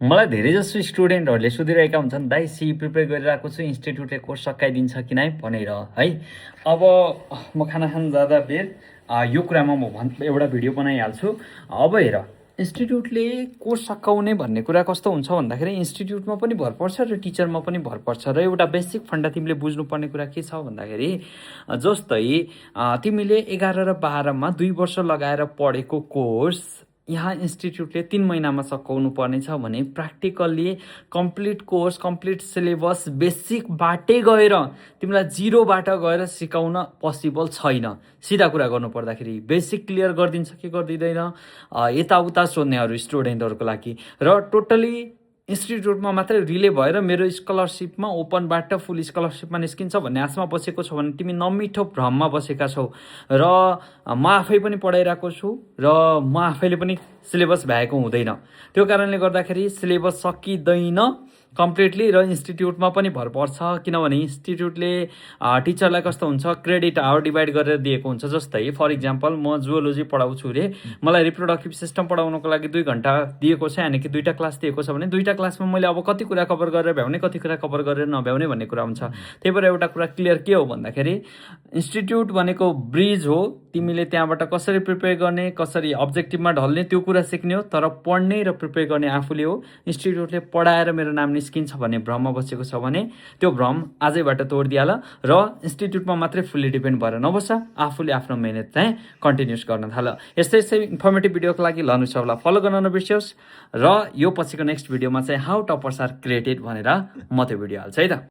मलाई धेरैजसो स्टुडेन्टहरूले सोधिरहेका हुन्छन्, दाइ सी प्रिपेयर गरिरहेको छु, इन्स्टिट्युटले कोर्स सकाइदिन्छ कि नै भनेर है। अब म खाना खान जाँदा बेर यो कुरामा म एउटा भिडियो बनाइहाल्छु। अब हेर, इन्स्टिट्युटले कोर्स सकाउने भन्ने कुरा कस्तो हुन्छ भन्दाखेरि इन्स्टिट्युटमा पनि भर पर्छ र टिचरमा पनि भर पर्छ। र एउटा बेसिक फन्डा तिमीले बुझ्नुपर्ने कुरा के छ भन्दाखेरि जस्तै तिमीले 11 र 12मा 2 वर्ष लगाएर पढेको कोर्स यहाँ इन्स्टिट्युटले 3 महिनामा सकाउनु पर्नेछ भने practically complete course, complete syllabus बेसिकबाटै गएर तिमीलाई जिरोबाट गएर सिकाउन पोसिबल छैन। सिधा कुरा गर्नुपर्दाखेरि बेसिक क्लियर गरिदिन्छ कि गरिदिँदैन यताउता सोध्नेहरू स्टुडेन्टहरूको लागि। र टोटली इन्स्टिट्युटमा मात्रै रिले भएर मेरो स्कलरसिपमा ओपनबाट फुल स्कलरसिपमा निस्किन्छ भन्ने आशमा बसेको छौ भने तिमी नमिठो भ्रममा बसेका छौ। र म आफै पनि पढाइरहेको छु र म आफैले पनि सिलेबस भ्याएको हुँदैन। त्यो कारणले गर्दाखेरि सिलेबस सकिँदैन कम्प्लिटली र इन्स्टिट्युटमा पनि भर पर्छ। किनभने इन्स्टिट्युटले टिचरलाई कस्तो हुन्छ, क्रेडिट आवर डिभाइड गरेर दिएको हुन्छ। जस्तै फर इक्जाम्पल म जुओलोजी पढाउँछु रे, मलाई रिप्रोडक्टिभ सिस्टम पढाउनको लागि 2 घन्टा दिएको छ, यानि कि 2टा क्लास दिएको छ भने 2टा क्लासमा मैले अब कति कुरा कभर गरेर भ्याउने, कति कुरा कभर गरेर नभ्याउने भन्ने कुरा हुन्छ। त्यही भएर एउटा कुरा क्लियर के हो भन्दाखेरि इन्स्टिट्युट भनेको ब्रिज हो। तिमीले त्यहाँबाट कसरी प्रिपेयर गर्ने, कसरी अब्जेक्टिभमा ढल्ने त्यो कुरा सिक्ने हो, तर पढ्ने र प्रिपेयर गर्ने आफूले हो। इन्स्टिट्युटले पढाएर मेरो नाम निस्किन्छ भन्ने भ्रममा बसेको छ भने त्यो भ्रम आजैबाट तोडिदियाला र इन्स्टिट्युटमा मात्रै फुल्ली डिपेन्ड भएर नबस, आफूले आफ्नो मेहनत चाहिँ कन्टिन्युस गर्न थाल। यस्तै इन्फर्मेटिभ भिडियोको लागि लनु सबलाई फलो गर्न नबिर्सियोस्। र यो पछिको नेक्स्ट भिडियोमा चाहिँ हाउ टपर्स आर क्रिएटेड भनेर म त्यो भिडियो हाल्छु है त।